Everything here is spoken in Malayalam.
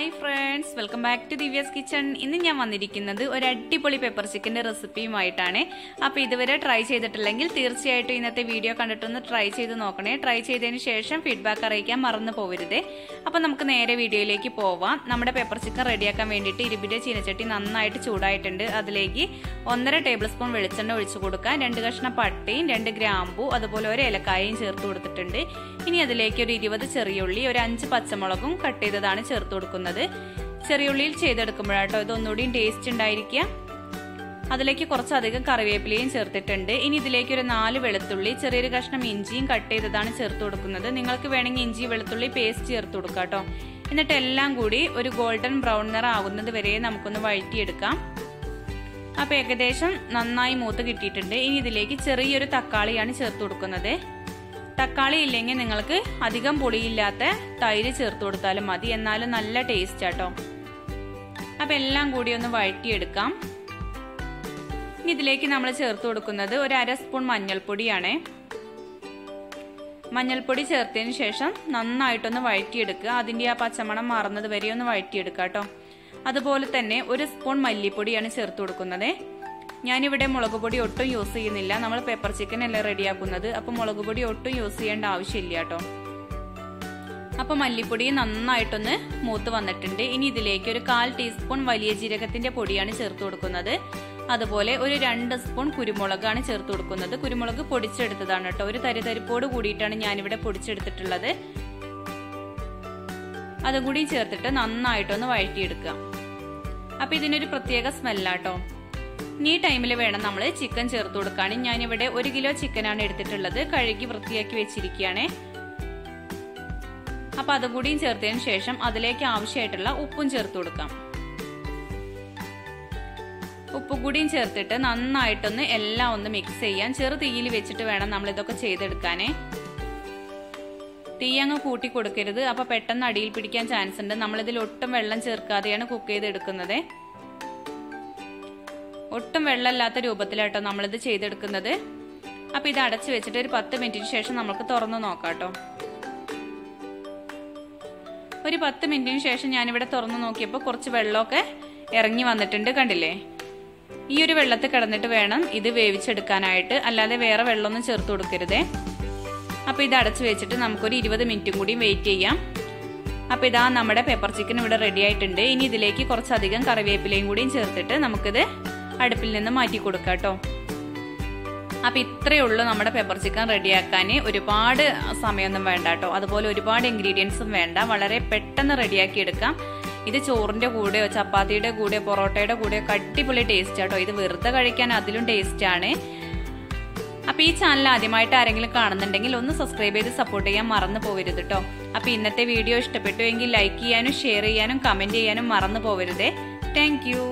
Hi friends, welcome back to Divya's Kitchen. ഇന്ന് ഞാൻ വന്നിരിക്കുന്നത് ഒരു അടിപൊളി പെപ്പർ ചിക്കന്റെ റെസിപ്പിയുമായിട്ടാണ്. അപ്പോൾ ഇതുവരെ ട്രൈ ചെയ്തിട്ടില്ലെങ്കിൽ തീർച്ചയായിട്ടും ഇന്നത്തെ വീഡിയോ കണ്ടിട്ടൊന്ന് ട്രൈ ചെയ്ത് നോക്കണേ. ട്രൈ ചെയ്തതിന് ശേഷം ഫീഡ്ബാക്ക് അറിയിക്കാൻ മറന്നു പോകരുത്. അപ്പോൾ നമുക്ക് നേരെ വീഡിയോയിലേക്ക് പോവാം. നമ്മുടെ പെപ്പർ ചിക്കൻ റെഡിയാക്കാൻ വേണ്ടിയിട്ട് ഇരുമ്പിന്റെ ചീനച്ചട്ടി നന്നായിട്ട് ചൂടായിട്ടുണ്ട്. അതിലേക്ക് 1.5 ടേബിൾ സ്പൂൺ വെളിച്ചെണ്ണ ഒഴിച്ചു കൊടുക്കാം. 2 കഷ്ണം പട്ടയും 2 ഗ്രാമ്പൂ അതുപോലെ ഒരു ഏലക്കായയും ചേർത്ത് കൊടുത്തിട്ടുണ്ട്. ഇനി അതിലേക്ക് ഒരു 20 ചെറിയുള്ളി, ഒരു 5 പച്ചമുളകും കട്ട് ചെയ്തതാണ് ചേർത്ത് കൊടുക്കുന്നത്. ചെറിയുള്ളിയിൽ ചെയ്തെടുക്കുമ്പോഴാട്ടോ ഇതൊന്നുകൂടി ടേസ്റ്റ് ഉണ്ടായിരിക്കുക. അതിലേക്ക് കുറച്ചധികം കറിവേപ്പിലയും ചേർത്തിട്ടുണ്ട്. ഇനി ഇതിലേക്ക് ഒരു 4 വെളുത്തുള്ളി, ചെറിയൊരു കഷ്ണം ഇഞ്ചിയും കട്ട് ചെയ്തതാണ് ചേർത്ത് കൊടുക്കുന്നത്. നിങ്ങൾക്ക് വേണമെങ്കിൽ ഇഞ്ചി വെളുത്തുള്ളി പേസ്റ്റ് ചേർത്ത് കൊടുക്കാം കേട്ടോ. എന്നിട്ട് എല്ലാം കൂടി ഒരു ഗോൾഡൻ ബ്രൗൺ നിറം ആകുന്നത് വരെ നമുക്കൊന്ന് വഴറ്റിയെടുക്കാം. അപ്പൊ ഏകദേശം നന്നായി മൂത്ത് കിട്ടിയിട്ടുണ്ട്. ഇനി ഇതിലേക്ക് ചെറിയൊരു തക്കാളിയാണ് ചേർത്ത് കൊടുക്കുന്നത്. തക്കാളി ഇല്ലെങ്കിൽ നിങ്ങൾക്ക് അധികം പുളിയില്ലാത്ത തൈര് ചേർത്ത് കൊടുത്താലും മതി, എന്നാലും നല്ല ടേസ്റ്റ് ആട്ടോ. അപ്പൊ എല്ലാം കൂടി ഒന്ന് വഴറ്റിയെടുക്കാം. ഇനി ഇതിലേക്ക് നമ്മൾ ചേർത്ത് കൊടുക്കുന്നത് ഒരു 1/2 സ്പൂൺ മഞ്ഞൾപ്പൊടിയാണ്. മഞ്ഞൾപ്പൊടി ചേർത്തതിന് ശേഷം നന്നായിട്ടൊന്ന് വഴറ്റിയെടുക്കുക. അതിന്റെ ആ പച്ചമണം മാറുന്നത് വരെ ഒന്ന് വഴറ്റിയെടുക്കുക കേട്ടോ. അതുപോലെ തന്നെ 1 സ്പൂൺ മല്ലിപ്പൊടിയാണ് ചേർത്ത് കൊടുക്കുന്നത്. ഞാനിവിടെ മുളക് പൊടി ഒട്ടും യൂസ് ചെയ്യുന്നില്ല. നമ്മൾ പെപ്പർ ചിക്കൻ അല്ലേ റെഡിയാക്കുന്നത്, അപ്പൊ മുളക് പൊടി ഒട്ടും യൂസ് ചെയ്യേണ്ട ആവശ്യമില്ല കേട്ടോ. അപ്പൊ മല്ലിപ്പൊടി നന്നായിട്ടൊന്ന് മൂത്ത് വന്നിട്ടുണ്ട്. ഇനി ഇതിലേക്ക് ഒരു 1/4 ടീസ്പൂൺ വലിയ ജീരകത്തിന്റെ പൊടിയാണ് ചേർത്ത് കൊടുക്കുന്നത്. അതുപോലെ ഒരു 2 സ്പൂൺ കുരുമുളകാണ് ചേർത്ത് കൊടുക്കുന്നത്. കുരുമുളക് പൊടിച്ചെടുത്തതാണ് കേട്ടോ. ഒരു തരിതരിപ്പോട് കൂടിയിട്ടാണ് ഞാനിവിടെ പൊടിച്ചെടുത്തിട്ടുള്ളത്. അതും കൂടി ചേർത്തിട്ട് നന്നായിട്ടൊന്ന് വഴറ്റിയെടുക്കുക. അപ്പൊ ഇതിനൊരു പ്രത്യേക സ്മെല്ലാട്ടോ. ഈ ടൈമിൽ വേണം നമ്മൾ ചിക്കൻ ചേർത്ത് കൊടുക്കാൻ. ഞാനിവിടെ 1 കിലോ ചിക്കനാണ് എടുത്തിട്ടുള്ളത്. കഴുകി വൃത്തിയാക്കി വെച്ചിരിക്കുകയാണ്. അപ്പൊ അതും കൂടിയും ചേർത്തതിന് ശേഷം അതിലേക്ക് ആവശ്യമായിട്ടുള്ള ഉപ്പും ചേർത്ത് കൊടുക്കാം. ഉപ്പും കൂടിയും ചേർത്തിട്ട് നന്നായിട്ടൊന്ന് എല്ലാം ഒന്ന് മിക്സ് ചെയ്യാൻ. ചെറു തീയിൽ വെച്ചിട്ട് വേണം നമ്മൾ ഇതൊക്കെ ചെയ്തെടുക്കാനേ. തീ അങ്ങ് കൂട്ടി കൊടുക്കരുത്, അപ്പൊ പെട്ടെന്ന് അടിയിൽ പിടിക്കാൻ ചാൻസ് ഉണ്ട്. നമ്മളിതിൽ ഒട്ടും വെള്ളം ചേർക്കാതെയാണ് കുക്ക് ചെയ്തെടുക്കുന്നത്. ഒട്ടും വെള്ളമില്ലാത്ത രൂപത്തിലാട്ടോ നമ്മളിത് ചെയ്തെടുക്കുന്നത്. അപ്പൊ ഇത് അടച്ചു വെച്ചിട്ട് ഒരു 10 മിനിറ്റിന് ശേഷം നമുക്ക് തുറന്നു നോക്കാം കേട്ടോ. ഒരു 10 മിനിറ്റിന് ശേഷം ഞാനിവിടെ തുറന്നു നോക്കിയപ്പോൾ കുറച്ച് വെള്ളമൊക്കെ ഇറങ്ങി വന്നിട്ടുണ്ട്, കണ്ടില്ലേ? ഈ ഒരു വെള്ളത്തിൽ കിടന്നിട്ട് വേണം ഇത് വേവിച്ചെടുക്കാനായിട്ട്, അല്ലാതെ വേറെ വെള്ളമൊന്നും ചേർത്ത് കൊടുക്കരുതേ. അപ്പൊ ഇത് അടച്ചു വെച്ചിട്ട് നമുക്കൊരു 20 മിനിറ്റും കൂടി വെയിറ്റ് ചെയ്യാം. അപ്പൊ ഇതാ നമ്മുടെ പെപ്പർ ചിക്കൻ ഇവിടെ റെഡി ആയിട്ടുണ്ട്. ഇനി ഇതിലേക്ക് കുറച്ചധികം കറിവേപ്പിലയും കൂടിയും ചേർത്തിട്ട് നമുക്കിത് അടുപ്പിൽ നിന്ന് മാറ്റി കൊടുക്കാം കേട്ടോ. അപ്പൊ ഇത്രയേ ഉള്ളൂ നമ്മുടെ പെപ്പർ ചിക്കൻ റെഡിയാക്കാൻ. ഒരുപാട് സമയമൊന്നും വേണ്ട കേട്ടോ. അതുപോലെ ഒരുപാട് ഇൻഗ്രീഡിയൻസും വേണ്ട. വളരെ പെട്ടെന്ന് റെഡിയാക്കി എടുക്കാം. ഇത് ചോറിന്റെ കൂടെയോ ചപ്പാത്തിയുടെ കൂടെയോ പൊറോട്ടയുടെ കൂടെയോ അടിപൊളി ടേസ്റ്റ് ആട്ടോ. ഇത് വെറുതെ കഴിക്കാൻ അതിലും ടേസ്റ്റ് ആണ്. അപ്പൊ ഈ ചാനൽ ആദ്യമായിട്ട് ആരെങ്കിലും കാണുന്നുണ്ടെങ്കിൽ ഒന്ന് സബ്സ്ക്രൈബ് ചെയ്ത് സപ്പോർട്ട് ചെയ്യാൻ മറന്നു പോകരുത് കേട്ടോ. അപ്പൊ ഇന്നത്തെ വീഡിയോ ഇഷ്ടപ്പെട്ടു എങ്കിൽ ലൈക്ക് ചെയ്യാനും ഷെയർ ചെയ്യാനും കമന്റ് ചെയ്യാനും മറന്നു പോകരുതേ. Thank U.